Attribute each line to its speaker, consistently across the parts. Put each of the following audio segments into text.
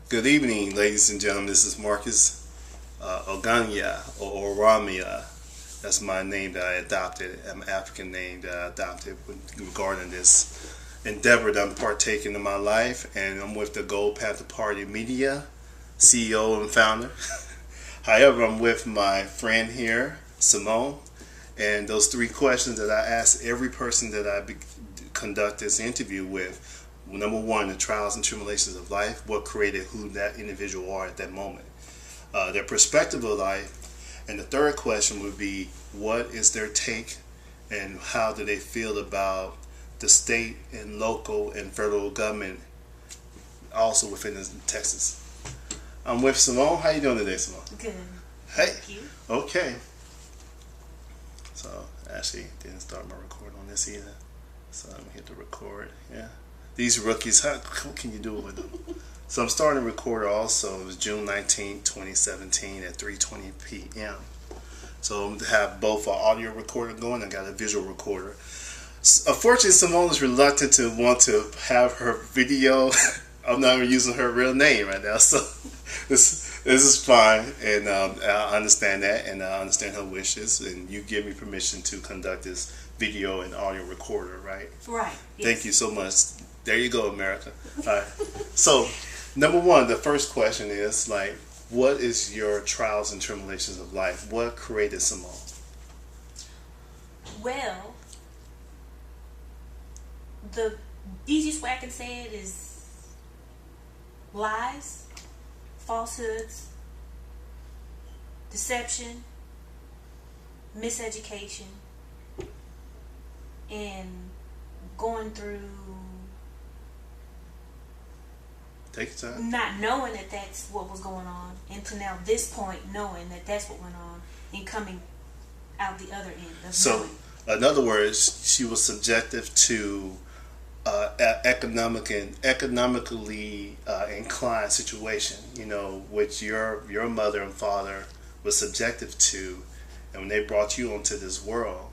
Speaker 1: Good evening, ladies and gentlemen. This is Marcus Oganya or Oramia. That's my name that I adopted. I'm an African name that I adopted regarding this endeavor that I'm partaking in my life. And I'm with the Gold Panther Party Media, CEO and founder. However, I'm with my friend here, Simone. And those three questions that I ask every person that I conduct this interview with. Number one, the trials and tribulations of life. What created who that individual are at that moment. Their perspective of life. And the third question would be, what is their take and how do they feel about the state and local and federal government also within Texas. I'm with Simone. How you doing today, Simone?
Speaker 2: Good.
Speaker 1: Hey.
Speaker 2: Thank you.
Speaker 1: Okay. So, actually, didn't start my recording on this either. So, I'm going to hit the record. Yeah. These rookies, what can you do with them? So I'm starting to record also. It was June 19, 2017 at 3:20 p.m. So I'm to have both an audio recorder going. I got a visual recorder. Unfortunately, Simone is reluctant to want to have her video. I'm not even using her real name right now. So this is fine. And I understand that. And I understand her wishes. And you give me permission to conduct this video and audio recorder, right?
Speaker 2: Right. Yes.
Speaker 1: Thank you so much. There you go, America. All right. So, number one, the first question is what is your trials and tribulations of life? What created Simone?
Speaker 2: Well, the easiest way I can say it is lies, falsehoods, deception, miseducation, and going through
Speaker 1: Take your time.
Speaker 2: not knowing that that's what was going on, and to now this point knowing that that's what went on, and coming out the other end of knowing.
Speaker 1: In other words, she was subjective to economically inclined situation, which your mother and father was subjective to, and when they brought you onto this world.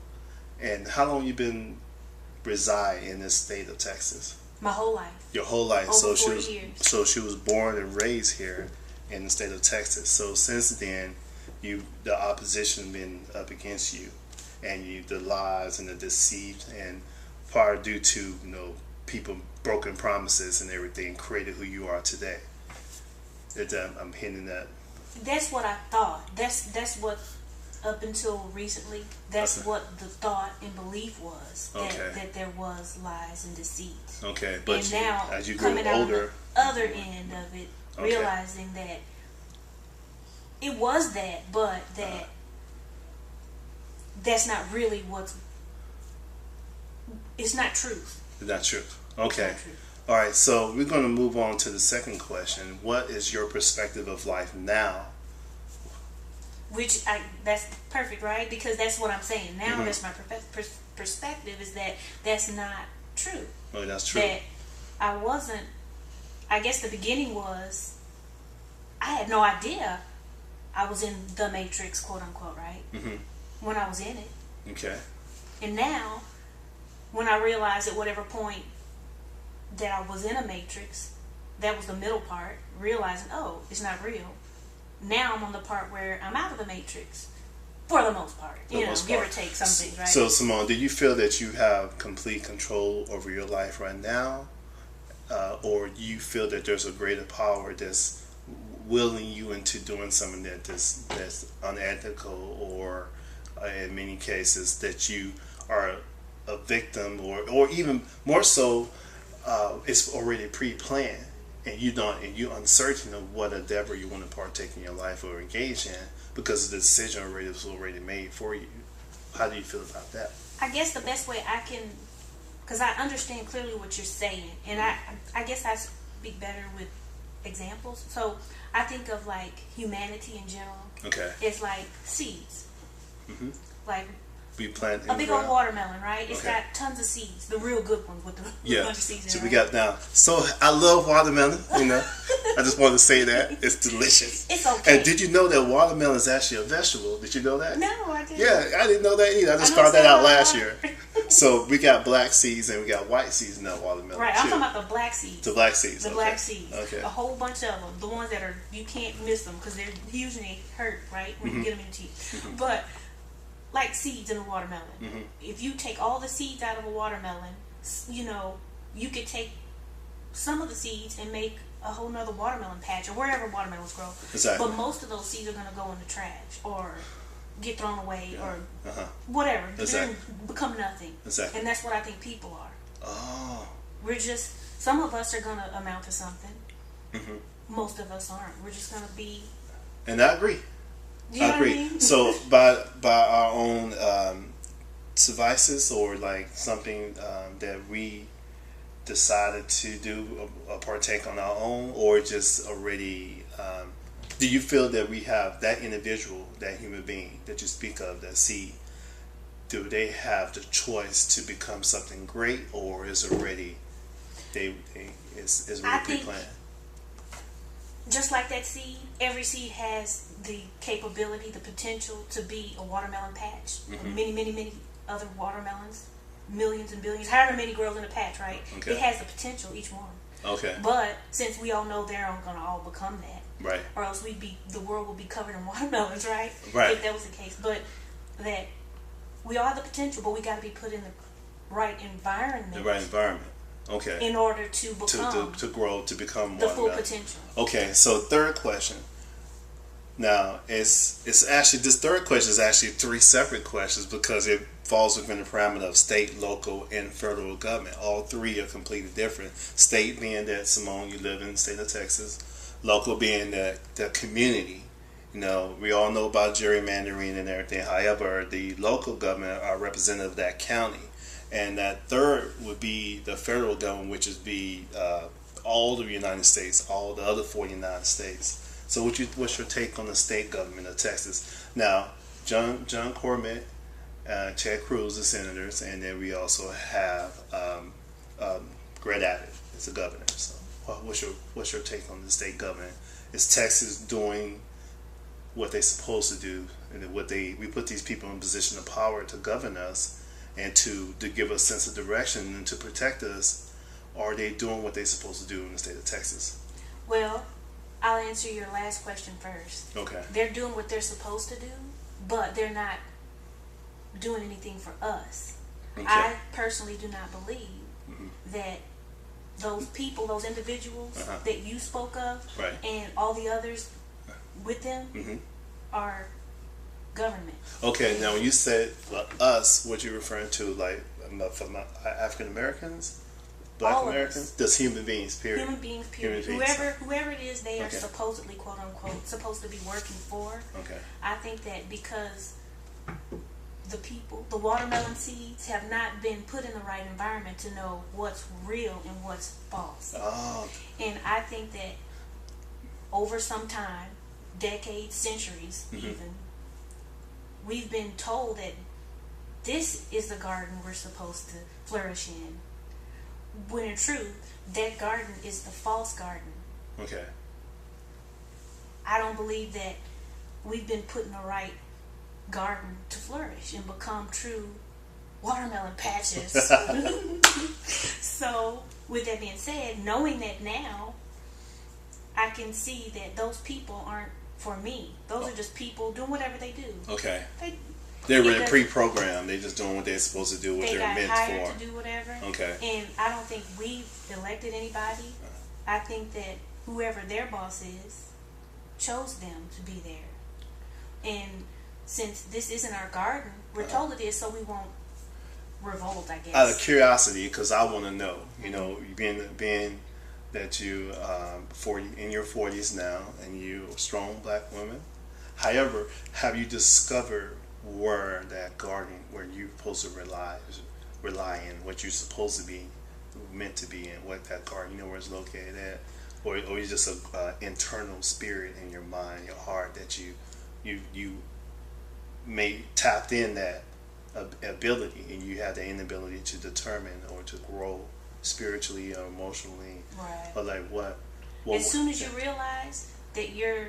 Speaker 1: And how long you been reside in this state of Texas?
Speaker 2: My whole life.
Speaker 1: Your whole life.
Speaker 2: Over 40 years.
Speaker 1: So she was born and raised here in the state of Texas. So since then, the opposition been up against you, and the lies and the deceit, and part due to people broken promises and everything created who you are today. I'm hinting that.
Speaker 2: That's what I thought. That's what. Up until recently, that's what the thought and belief was, that there was lies and deceit.
Speaker 1: Okay, but
Speaker 2: and now,
Speaker 1: as you grow
Speaker 2: coming
Speaker 1: older,
Speaker 2: out on the other end of it, realizing that it was that, but that's not really it's not truth.
Speaker 1: It's not truth. Okay.
Speaker 2: Not truth.
Speaker 1: All right, so we're going to move on to the second question. What is your perspective of life now?
Speaker 2: That's perfect, right? Because that's what I'm saying. Now that's my perspective, is that that's not true.
Speaker 1: Oh, that's true.
Speaker 2: That I wasn't, I guess the beginning was, I had no idea I was in the Matrix, quote unquote, right? Mm-hmm. When I was in it.
Speaker 1: Okay.
Speaker 2: And now, when I realized at whatever point that I was in a Matrix, that was the middle part, realizing, oh, it's not real. Now I'm on the part where I'm out of the Matrix, for the most part. Give or take some things, right?
Speaker 1: So, Simone, do you feel that you have complete control over your life right now? Or do you feel that there's a greater power that's willing you into doing something that's unethical, or in many cases that you are a victim, or even more so, it's already pre-planned? And you're uncertain of what endeavor you want to partake in your life or engage in because the decision was already made for you. How do you feel about that?
Speaker 2: I guess the best way I can, because I understand clearly what you're saying, and I guess I speak better with examples. So I think of humanity in general. Okay. It's like seeds. Mm-hmm. Like
Speaker 1: we plant
Speaker 2: a big old watermelon, right? It's got tons of seeds, the real good ones with the bunch of seeds in
Speaker 1: so
Speaker 2: it.
Speaker 1: We got now. So I love watermelon. I just wanted to say that it's delicious.
Speaker 2: It's okay.
Speaker 1: And did you know that watermelon is actually a vegetable? Did you know that?
Speaker 2: No, I didn't.
Speaker 1: Yeah, I didn't know that either. I just found that out last year. So we got black seeds and we got white seeds in that watermelon.
Speaker 2: Right,
Speaker 1: too.
Speaker 2: I'm talking about the black seeds.
Speaker 1: The black seeds.
Speaker 2: The
Speaker 1: okay.
Speaker 2: black seeds.
Speaker 1: Okay.
Speaker 2: A whole bunch of them. The ones that are, you can't miss them because they're usually hurt, right, when you get them in your teeth. But like seeds in a watermelon. If you take all the seeds out of a watermelon, you know, you could take some of the seeds and make a whole nother watermelon patch or wherever watermelons grow.
Speaker 1: Exactly.
Speaker 2: But most of those seeds are going to go in the trash or get thrown away or whatever.
Speaker 1: Exactly.
Speaker 2: They're going to become nothing.
Speaker 1: Exactly.
Speaker 2: And that's what I think people are.
Speaker 1: Oh.
Speaker 2: We're just, some of us are going to amount to something. Most of us aren't. We're just going to be.
Speaker 1: And I agree.
Speaker 2: You know
Speaker 1: I agree.
Speaker 2: What I mean?
Speaker 1: So by our own devices or like something that we decided to do a partake on our own, or just already do you feel that we have that individual, that human being that you speak of, that seed, do they have the choice to become something great, or is already is already pre-planned?
Speaker 2: Just like that seed, every seed has the capability, the potential to be a watermelon patch. Many other watermelons, millions and billions, however many grows in a patch, right?
Speaker 1: Okay.
Speaker 2: It has the potential, each one.
Speaker 1: Okay.
Speaker 2: But since we all know they're not going to all become that,
Speaker 1: Right.
Speaker 2: or else the world will be covered in watermelons, right?
Speaker 1: Right.
Speaker 2: If that was the case. But that we all have the potential, but we got to be put in the right environment.
Speaker 1: The right environment. Okay.
Speaker 2: In order to become
Speaker 1: to grow, to become
Speaker 2: the full
Speaker 1: watermelon.
Speaker 2: potential.
Speaker 1: Okay, so third question. Now, it's actually, this third question is actually three separate questions because it falls within the parameter of state, local, and federal government. All three are completely different. State being that, Simone, you live in the state of Texas. Local being the community. You know, we all know about gerrymandering and everything. However, the local government are representative of that county. And that third would be the federal government, which is all the United States, all the other 49 states. So what's your take on the state government of Texas? Now, John Cormier, Ted Cruz, the senators, and then we also have Greg Abbott as the governor. So what's your take on the state government? Is Texas doing what they're supposed to do, and we put these people in a position of power to govern us and to give us a sense of direction and to protect us? Or are they doing what they're supposed to do in the state of Texas?
Speaker 2: Well, I'll answer your last question first.
Speaker 1: Okay.
Speaker 2: They're doing what they're supposed to do, but they're not doing anything for us.
Speaker 1: Okay.
Speaker 2: I personally do not believe that those people, those individuals that you spoke of,
Speaker 1: right,
Speaker 2: and all the others with them are government.
Speaker 1: Okay, now when you said us, what you're referring to, like from African Americans? Black
Speaker 2: all
Speaker 1: Americans? Just human beings, period.
Speaker 2: Human beings, period.
Speaker 1: Human beings.
Speaker 2: Whoever it is they are supposedly, quote unquote, supposed to be working for.
Speaker 1: Okay.
Speaker 2: I think that because the people, the watermelon seeds, have not been put in the right environment to know what's real and what's false.
Speaker 1: Oh.
Speaker 2: And I think that over some time, decades, centuries even, we've been told that this is the garden we're supposed to flourish in. When in truth, that garden is the false garden.
Speaker 1: Okay.
Speaker 2: I don't believe that we've been put in the right garden to flourish and become true watermelon patches. So, with that being said, knowing that now, I can see that those people aren't for me. Those are just people doing whatever they do.
Speaker 1: Okay. They're really pre-programmed. They're just doing what they're supposed to do, what they're meant for.
Speaker 2: They got hired to do whatever.
Speaker 1: Okay.
Speaker 2: And I don't think we've elected anybody. I think that whoever their boss is chose them to be there. And since this isn't our garden, we're told it is, so we won't revolt, I guess.
Speaker 1: Out of curiosity, because I want to know, you know, being that you in your 40s now, and you're a strong black woman. However, have you discovered where that garden, where you're supposed to rely in, what you're supposed to be meant to be in, what that garden, you know where it's located at, or it's just a internal spirit in your mind, your heart, that you may tapped in that ability, and you have the inability to determine or to grow spiritually or emotionally,
Speaker 2: right?
Speaker 1: Or like what
Speaker 2: as soon as you realize that you're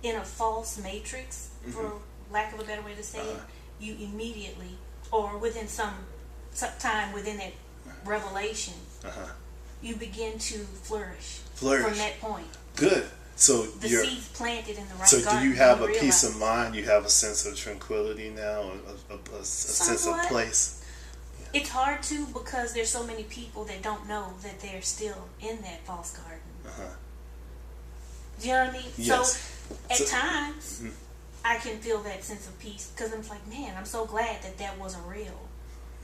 Speaker 2: in a false matrix, for lack of a better way to say it, you immediately or within some time within that revelation, you begin to flourish. From that point.
Speaker 1: Good. So
Speaker 2: the seeds planted in the right
Speaker 1: So
Speaker 2: garden,
Speaker 1: do you have a peace of mind? You have a sense of tranquility now, a sense of place?
Speaker 2: Yeah. It's hard to, because there's so many people that don't know that they're still in that false garden. Do you know what I mean?
Speaker 1: Yes.
Speaker 2: So at times, I can feel that sense of peace, because I'm like, man, I'm so glad that that wasn't real.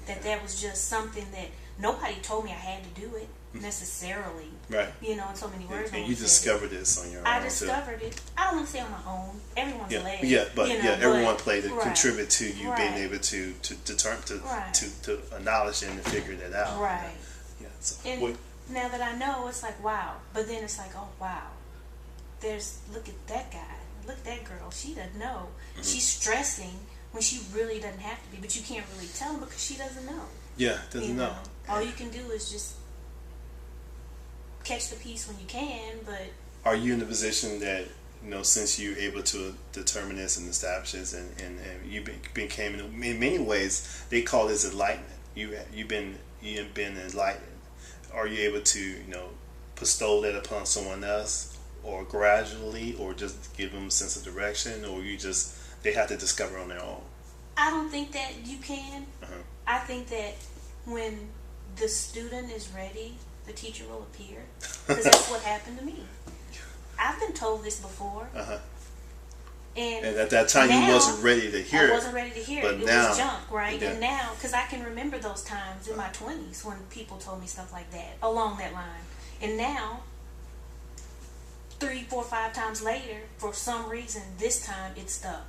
Speaker 2: That was just something that nobody told me I had to do it necessarily.
Speaker 1: Right.
Speaker 2: You know, in so many words.
Speaker 1: And you discovered this on your own.
Speaker 2: I discovered it. I don't want to say on my own. Everyone's led.
Speaker 1: Yeah, but
Speaker 2: you know,
Speaker 1: everyone played to contribute to you being
Speaker 2: Right.
Speaker 1: able to determine to acknowledge and to figure that out.
Speaker 2: Right.
Speaker 1: Yeah. So,
Speaker 2: and now that I know, it's like, wow. But then it's like, oh wow. Look at that guy. Look at that girl. She doesn't know. She's stressing when she really doesn't have to be, but you can't really tell because she doesn't know.
Speaker 1: Yeah, doesn't know.
Speaker 2: All you can do is just catch the peace when you can, but...
Speaker 1: Are you in the position that, since you're able to determine this and establish this, and you became, in many ways, they call this enlightenment. You've been enlightened. Are you able to, bestow that upon someone else, or gradually, or just give them a sense of direction, or they have to discover on their own?
Speaker 2: I don't think that you can. I think that when the student is ready, the teacher will appear, because that's what happened to me. I've been told this before, and
Speaker 1: at that time you wasn't ready to hear it.
Speaker 2: I wasn't ready to hear it. It was junk, right? Yeah. And now, because I can remember those times in my 20s when people told me stuff like that, along that line. And now, 3, 4, 5 times later, for some reason, this time it's stuck.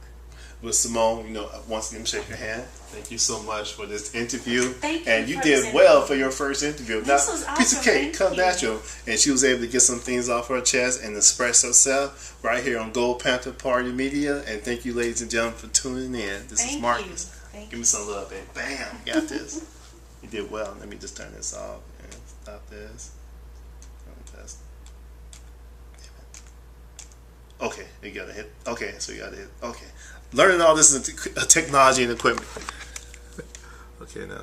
Speaker 1: Well, Simone, once again, shake your hand. Thank you so much for this interview.
Speaker 2: Thank you.
Speaker 1: And you did well for your first interview.
Speaker 2: This was awesome.
Speaker 1: Piece of cake, come natural. And she was able to get some things off her chest and express herself right here on Gold Panther Party Media. And thank you, ladies and gentlemen, for tuning in. This is Marcus. Give me some love, baby. Bam, you got this. You did well. Let me just turn this off and stop this. Okay, you gotta hit. Okay, so you gotta hit. Okay. Learning all this technology and equipment. Okay, now.